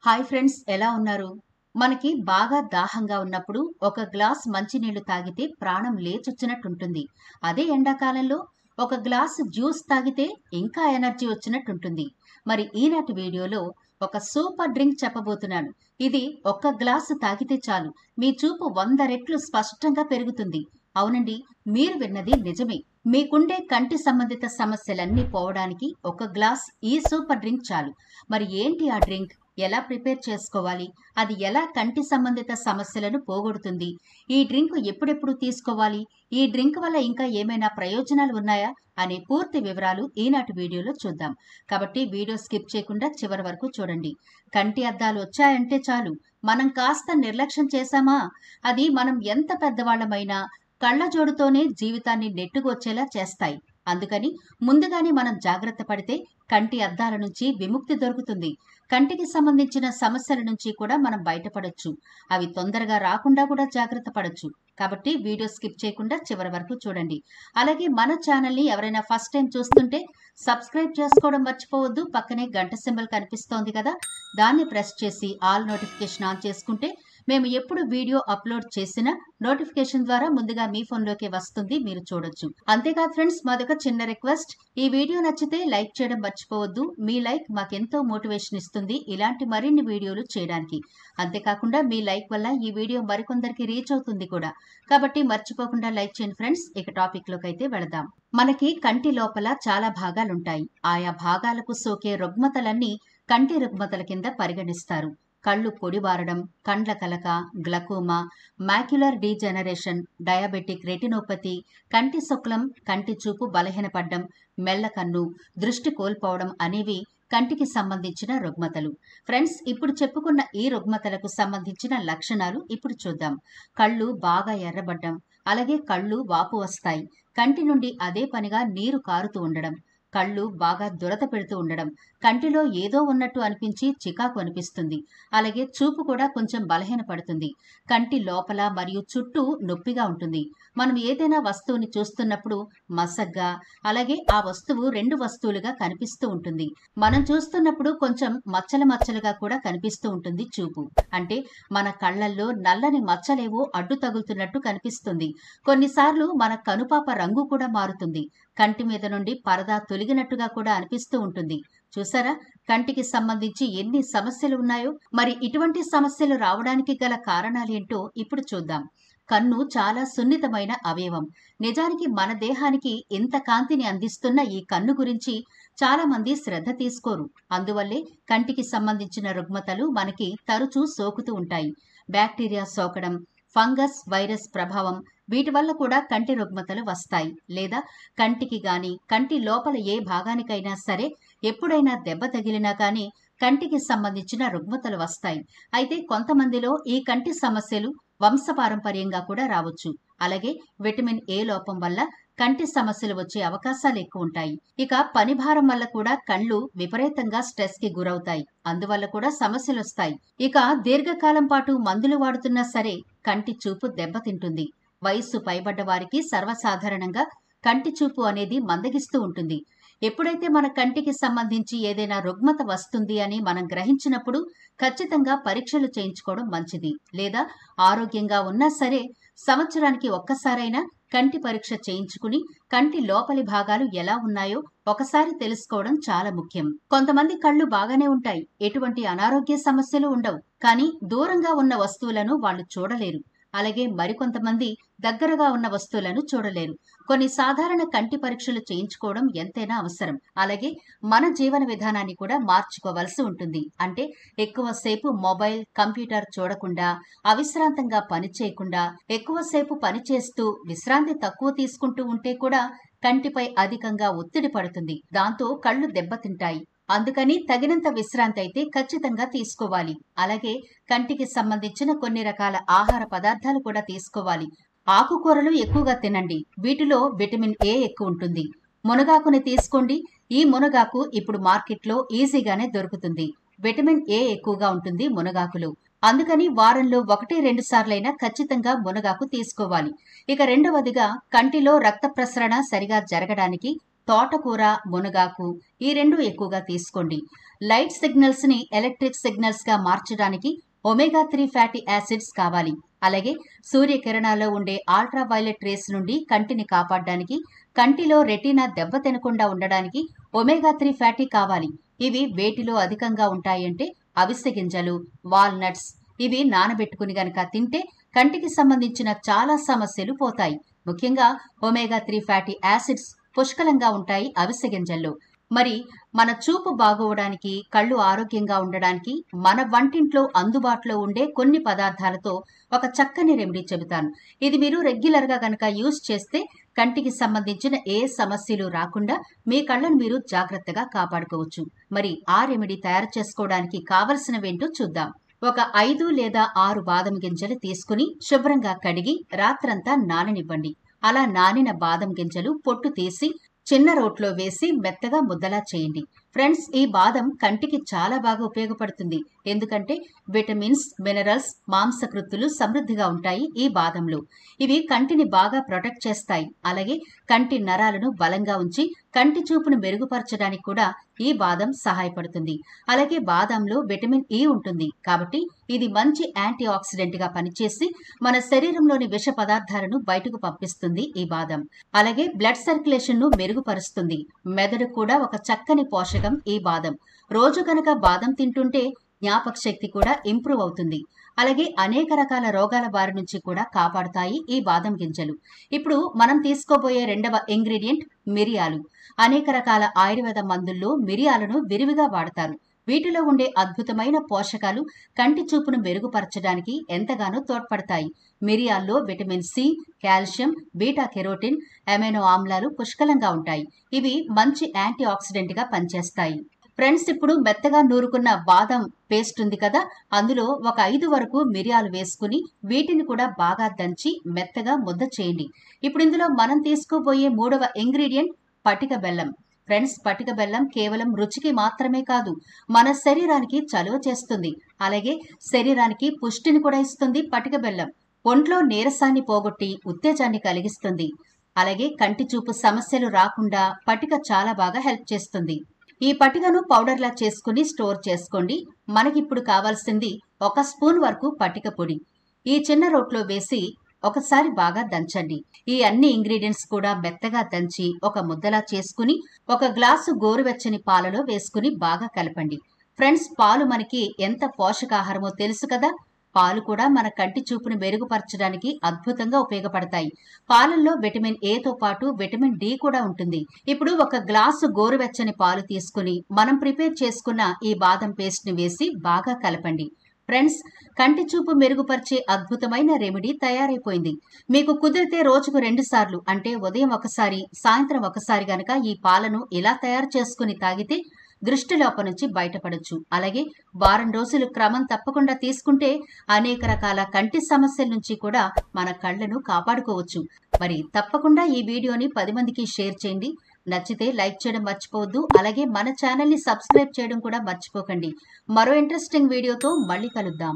Hi friends, ఎలా ఉన్నారు? మనకి బాగా దాహంగా ఉన్నప్పుడు ఒక గ్లాస్ మంచినీళ్లు తాగితే ప్రాణం లేచొచ్చినట్టుంటుంది. అదే ఎండాకాలంలో ఒక గ్లాస్ జ్యూస్ తాగితే ఇంకా ఎనర్జీ వచ్చినట్టుంటుంది. మరి ఈనాటి వీడియోలో ఒక సూపర్ డ్రింక్ చెప్పబోతున్నాను. ఇది ఒక్క గ్లాసు తాగితే చాలు, మీ చూపు 100 రెట్లు స్పష్టంగా పెరుగుతుంది. అవునండి, మీరు విన్నది నిజమే. మీకుండే కంటి సంబంధిత సమస్యలన్నీ పోవడానికి ఒక గ్లాస్ ఈ సూపర్ డ్రింక్ చాలు. మరి ఏంటి ఆ డ్రింక్? ఎలా ప్రిపేర్ చేసుకోవాలి? అది ఎలా కంటి సంబంధిత సమస్యలను పోగొడుతుంది? ఈ డ్రింక్ ఎప్పుడెప్పుడు తీసుకోవాలి? ఈ డ్రింక్ వల్ల ఇంకా ఏమైనా ప్రయోజనాలు ఉన్నాయా అనే పూర్తి వివరాలు ఈనాటి వీడియోలో చూద్దాం. కాబట్టి వీడియో స్కిప్ చేయకుండా చివరి వరకు చూడండి. కంటి అద్దాలు వచ్చాయంటే చాలు, మనం కాస్త నిర్లక్ష్యం చేశామా, అది మనం ఎంత పెద్దవాళ్లమైనా కళ్ళజోడుతోనే జీవితాన్ని నెట్టుకొచ్చేలా చేస్తాయి. అందుకని ముందుగానే మనం జాగ్రత్త పడితే కంటి అద్దాల నుంచి విముక్తి దొరుకుతుంది. కంటికి సంబంధించిన సమస్యల నుంచి కూడా మనం బయటపడొచ్చు. అవి తొందరగా రాకుండా కూడా జాగ్రత్త పడొచ్చు. కాబట్టి వీడియో స్కిప్ చేయకుండా చివరి వరకు చూడండి. అలాగే మన ఛానల్ని ఎవరైనా ఫస్ట్ టైం చూస్తుంటే సబ్స్క్రైబ్ చేసుకోవడం మర్చిపోవద్దు. పక్కనే గంట సింబల్ కనిపిస్తోంది కదా, దాన్ని ప్రెస్ చేసి ఆల్ నోటిఫికేషన్ ఆన్ చేసుకుంటే మేము ఎప్పుడు వీడియో అప్లోడ్ చేసినా నోటిఫికేషన్ ద్వారా ముందుగా మీ ఫోన్లోకి వస్తుంది, మీరు చూడొచ్చు. అంతేకాదు ఫ్రెండ్స్, మాదొక చిన్న రిక్వెస్ట్, ఈ వీడియో నచ్చితే లైక్ చేయడం మర్చిపోవద్దు. మీ లైక్ మాకెంతో మోటివేషన్ ఇస్తుంది ఇలాంటి మరిన్ని వీడియోలు చేయడానికి. అంతేకాకుండా మీ లైక్ వల్ల ఈ వీడియో మరికొందరికి రీచ్ అవుతుంది కూడా. కాబట్టి మర్చిపోకుండా లైక్ చేయండి ఫ్రెండ్స్. ఇక టాపిక్ లోకి అయితే వెళదాం. మనకి కంటి లోపల చాలా భాగాలుంటాయి. ఆయా భాగాలకు సోకే రుగ్మతలన్నీ కంటి రుగ్మతల కింద పరిగణిస్తారు. కళ్ళు పొడిబారడం, కండ్ల కలక, glaucoma, macular degeneration, diabetic retinopathy, కంటి శుక్లం, కంటి చూపు బలహీనపడ్డం, మెల్లకన్ను, దృష్టి కోల్పోవడం అనేవి కంటికి సంబంధించిన రుగ్మతలు. ఫ్రెండ్స్, ఇప్పుడు చెప్పుకున్న ఈ రుగ్మతలకు సంబంధించిన లక్షణాలు ఇప్పుడు చూద్దాం. కళ్ళు బాగా ఎర్రబడ్డం, అలాగే కళ్ళు వాపు వస్తాయి, కంటి నుండి అదే పనిగా నీరు కారుతూ ఉండడం, కళ్ళు బాగా దురద పెడుతూ ఉండడం, కంటిలో ఏదో ఉన్నట్టు అనిపించి చికాకు అనిపిస్తుంది, అలాగే చూపు కూడా కొంచెం బలహీనపడుతుంది, కంటి లోపల మరియు చుట్టూ నొప్పిగా ఉంటుంది, మనం ఏదైనా వస్తువుని చూస్తున్నప్పుడు మసగ్గా, అలాగే ఆ వస్తువు 2 వస్తువులుగా కనిపిస్తూ ఉంటుంది. మనం చూస్తున్నప్పుడు కొంచెం మచ్చల మచ్చలుగా కూడా కనిపిస్తూ ఉంటుంది చూపు. అంటే మన కళ్ళల్లో నల్లని మచ్చలేవో అడ్డు తగులుతున్నట్టు కనిపిస్తుంది. కొన్నిసార్లు మన కనుపాప రంగు కూడా మారుతుంది. కంటి మీద నుండి పరదా తొలగినట్టుగా కూడా అనిపిస్తూ ఉంటుంది. చూసారా, కంటికి సంబంధించి ఎన్ని సమస్యలు ఉన్నాయో. మరి ఇటువంటి సమస్యలు రావడానికి గల కారణాలేంటో ఇప్పుడు చూద్దాం. కన్ను చాలా సున్నితమైన అవయవం. నిజానికి మన దేహానికి ఇంత కాంతిని అందిస్తున్న ఈ కన్ను గురించి చాలా మంది శ్రద్ధ తీసుకోరు. అందువల్లే కంటికి సంబంధించిన రుగ్మతలు మనకి తరచూ సోకుతూ ఉంటాయి. బ్యాక్టీరియా సోకడం, ఫంగస్, వైరస్ ప్రభావం, వీటి వల్ల కూడా కంటి రుగ్మతలు వస్తాయి. లేదా కంటికి గాని, కంటి లోపల ఏ భాగానికైనా సరే ఎప్పుడైనా దెబ్బ తగిలినా కానీ కంటికి సంబంధించిన రుగ్మతలు వస్తాయి. అయితే కొంతమందిలో ఈ కంటి సమస్యలు వంశపారంపర్యంగా కూడా రావచ్చు. అలాగే విటమిన్ ఏ లోపం వల్ల కంటి సమస్యలు వచ్చే అవకాశాలు ఎక్కువ ఉంటాయి. ఇక పనిభారం వల్ల కూడా కళ్ళు విపరీతంగా స్ట్రెస్ కి గురవుతాయి. అందువల్ల కూడా సమస్యలు వస్తాయి. ఇక దీర్ఘకాలం పాటు మందులు వాడుతున్నా సరే కంటి చూపు దెబ్బతింటుంది. వయస్సు పైబడ్డ వారికి సర్వసాధారణంగా కంటి చూపు అనేది మందగిస్తూ ఉంటుంది. ఎప్పుడైతే మన కంటికి సంబంధించి ఏదైనా రుగ్మత వస్తుంది అని మనం గ్రహించినప్పుడు ఖచ్చితంగా పరీక్షలు చేయించుకోవడం మంచిది. లేదా ఆరోగ్యంగా ఉన్నా సరే సంవత్సరానికి ఒక్కసారైనా కంటి పరీక్ష చేయించుకుని కంటి లోపలి భాగాలు ఎలా ఉన్నాయో ఒకసారి తెలుసుకోవడం చాలా ముఖ్యం. కొంతమంది కళ్ళు బాగానే ఉంటాయి, ఎటువంటి అనారోగ్య సమస్యలు ఉండవు, కానీ దూరంగా ఉన్న వస్తువులను వాళ్ళు చూడలేరు. అలాగే మరికొంతమంది దగ్గరగా ఉన్న వస్తువులను చూడలేరు. కొన్ని సాధారణ కంటి పరీక్షలు చేయించుకోవడం ఎంతైనా అవసరం. అలాగే మన జీవన విధానాన్ని కూడా మార్చుకోవాల్సి ఉంటుంది. అంటే ఎక్కువసేపు మొబైల్, కంప్యూటర్ చూడకుండా, అవిశ్రాంతంగా పని చేయకుండా, ఎక్కువసేపు పని చేస్తూ విశ్రాంతి తక్కువ తీసుకుంటూ ఉంటే కూడా కంటిపై అధికంగా ఒత్తిడి పడుతుంది. దాంతో కళ్ళు దెబ్బతింటాయి. అందుకని తగినంత విశ్రాంతి అయితే ఖచ్చితంగా తీసుకోవాలి. అలాగే కంటికి సంబంధించిన కొన్ని రకాల ఆహార పదార్థాలు కూడా తీసుకోవాలి. ఆకుకూరలు ఎక్కువగా తినండి, వీటిలో విటమిన్ ఏ ఎక్కువ ఉంటుంది. మునగాకుని తీసుకోండి. ఈ మునగాకు ఇప్పుడు మార్కెట్లో ఈజీగానే దొరుకుతుంది. విటమిన్ ఏ ఎక్కువగా ఉంటుంది మునగాకులో. అందుకని వారంలో 1-2 సార్లైనా ఖచ్చితంగా మునగాకు తీసుకోవాలి. ఇక రెండవదిగా కంటిలో రక్త ప్రసరణ సరిగా జరగడానికి తోటకూర, మునగాకు ఈ రెండు ఎక్కువగా తీసుకోండి. లైట్ సిగ్నల్స్ ని ఎలక్ట్రిక్ సిగ్నల్స్ గా మార్చడానికి ఒమేగా 3 ఫ్యాటీ యాసిడ్స్ కావాలి. అలాగే సూర్యకిరణాల్లో ఉండే అల్ట్రావైలెట్ రేస్ నుండి కంటిని కాపాడడానికి, కంటిలో రెటీనా దెబ్బ తినకుండా ఉండడానికి ఒమేగా 3 ఫ్యాటీ కావాలి. ఇవి వేటిలో అధికంగా ఉంటాయంటే అవిసె గింజలు, వాల్నట్స్. ఇవి నానబెట్టుకుని గనక తింటే కంటికి సంబంధించిన చాలా సమస్యలు పోతాయి. ముఖ్యంగా ఒమేగా 3 ఫ్యాటీ యాసిడ్స్ పుష్కలంగా ఉంటాయి అవిసె గింజల్లో. మరి మన చూపు బాగోవడానికి, కళ్ళు ఆరోగ్యంగా ఉండడానికి మన వంటింట్లో అందుబాటులో ఉండే కొన్ని పదార్థాలతో ఒక చక్కని రెమెడీ చెబుతాను. ఇది మీరు రెగ్యులర్ గా గనక యూజ్ చేస్తే కంటికి సంబంధించిన ఏ సమస్యలు రాకుండా మీ కళ్ళను మీరు జాగ్రత్తగా కాపాడుకోవచ్చు. మరి ఆ రెమెడీ తయారు చేసుకోవడానికి కావలసినవేంటో చూద్దాం. ఒక 5 లేదా 6 బాదం గింజలు తీసుకుని శుభ్రంగా కడిగి రాత్రంతా నాననివ్వండి. అలా నానిన బాదం గింజలు పొట్టు తీసి చిన్న రోట్లో వేసి మెత్తగా ముద్దలా చేయండి. ఫ్రెండ్స్, ఈ బాదం కంటికి చాలా బాగా ఉపయోగపడుతుంది. ఎందుకంటే విటమిన్స్, మినరల్స్, మాంసకృత్తులు సమృద్ధిగా ఉంటాయి ఈ బాదంలో. ఇవి కంటిని బాగా ప్రొటెక్ట్ చేస్తాయి. అలాగే కంటి నరాలను బలంగా ఉంచి కంటి చూపును మెరుగుపరచడానికి కూడా ఈ బాదం సహాయపడుతుంది. అలాగే బాదంలో విటమిన్ ఇ ఉంటుంది. కాబట్టి ఇది మంచి యాంటీ ఆక్సిడెంట్ గా పనిచేసి మన శరీరంలోని విష పదార్థాలను బయటకు పంపిస్తుంది ఈ బాదం. అలాగే బ్లడ్ సర్క్యులేషన్ ను మెరుగుపరుస్తుంది. మెదడు కూడా ఒక చక్కని పోషకం ఈ బాదం. రోజు కనుక బాదం తింటుంటే జ్ఞాపక శక్తి కూడా ఇంప్రూవ్ అవుతుంది. అలాగే అనేక రకాల రోగాల బారి నుంచి కూడా కాపాడుతాయి ఈ బాదం గింజలు. ఇప్పుడు మనం తీసుకోబోయే రెండవ ఇంగ్రీడియంట్ మిరియాలు. అనేక రకాల ఆయుర్వేద మందుల్లో మిరియాలను విరివిగా వాడతారు. వీటిలో ఉండే అద్భుతమైన పోషకాలు కంటి చూపును మెరుగుపరచడానికి ఎంతగానో తోడ్పడతాయి. మిరియాల్లో vitamin C, calcium, beta carotene, amino ఆమ్లాలు పుష్కలంగా ఉంటాయి. ఇవి మంచి యాంటీ ఆక్సిడెంట్ గా పనిచేస్తాయి. ఫ్రెండ్స్, ఇప్పుడు మెత్తగా నూరుకున్న బాదం పేస్ట్ ఉంది కదా, అందులో ఒక 5 వరకు మిరియాలు వేసుకుని వీటిని కూడా బాగా దంచి మెత్తగా ముద్ద చేయండి. ఇప్పుడు ఇందులో మనం తీసుకోబోయే మూడవ ఇంగ్రీడియంట్ పటిక బెల్లం. ఫ్రెండ్స్, పటిక బెల్లం కేవలం రుచికి మాత్రమే కాదు, మన శరీరానికి చలువ చేస్తుంది. అలాగే శరీరానికి పుష్టిని కూడా ఇస్తుంది పటిక బెల్లం. ఒంట్లో నీరసాన్ని పోగొట్టి ఉత్తేజాన్ని కలిగిస్తుంది. అలాగే కంటి చూపు సమస్యలు రాకుండా పటిక చాలా బాగా హెల్ప్ చేస్తుంది. ఈ పటికను పౌడర్లా చేసుకుని స్టోర్ చేసుకోండి. మనకిప్పుడు కావాల్సింది 1 స్పూన్ వరకు పటిక పొడి. ఈ చిన్న రోట్లో వేసి ఒకసారి బాగా దంచండి. ఈ అన్ని ఇంగ్రీడియంట్స్ కూడా మెత్తగా దంచి ఒక ముద్దలా చేసుకుని 1 గ్లాసు గోరువెచ్చని పాలలో వేసుకుని బాగా కలపండి. ఫ్రెండ్స్, పాలు మనకి ఎంత పోషకాహారమో తెలుసు కదా. పాలు కూడా మన కంటి చూపును మెరుగుపరచడానికి అద్భుతంగా ఉపయోగపడతాయి. పాలల్లో విటమిన్ ఏతో పాటు విటమిన్ డి కూడా ఉంటుంది. ఇప్పుడు 1 గ్లాసు గోరువెచ్చని పాలు తీసుకుని మనం ప్రిపేర్ చేసుకున్న ఈ బాదం పేస్ట్ ని వేసి బాగా కలపండి. ఫ్రెండ్స్, కంటి చూపు మెరుగుపరిచే అద్భుతమైన రెమెడీ తయారైపోయింది. మీకు కుదిరితే రోజుకు 2 సార్లు, అంటే ఉదయం ఒకసారి, సాయంత్రం ఒకసారి గనక ఈ పాలను ఇలా తయారు చేసుకుని తాగితే దృష్టిలోపం నుంచి బయటపడొచ్చు. అలాగే వారం రోజులు క్రమం తప్పకుండా తీసుకుంటే అనేక రకాల కంటి సమస్యల నుంచి కూడా మన కళ్ళను కాపాడుకోవచ్చు. మరి తప్పకుండా ఈ వీడియోని 10 మందికి షేర్ చేయండి. నచ్చితే లైక్ చేయడం మర్చిపోవద్దు. అలాగే మన ఛానల్ ని సబ్స్క్రైబ్ చేయడం కూడా మర్చిపోకండి. మరో ఇంట్రెస్టింగ్ వీడియోతో మళ్ళీ కలుద్దాం.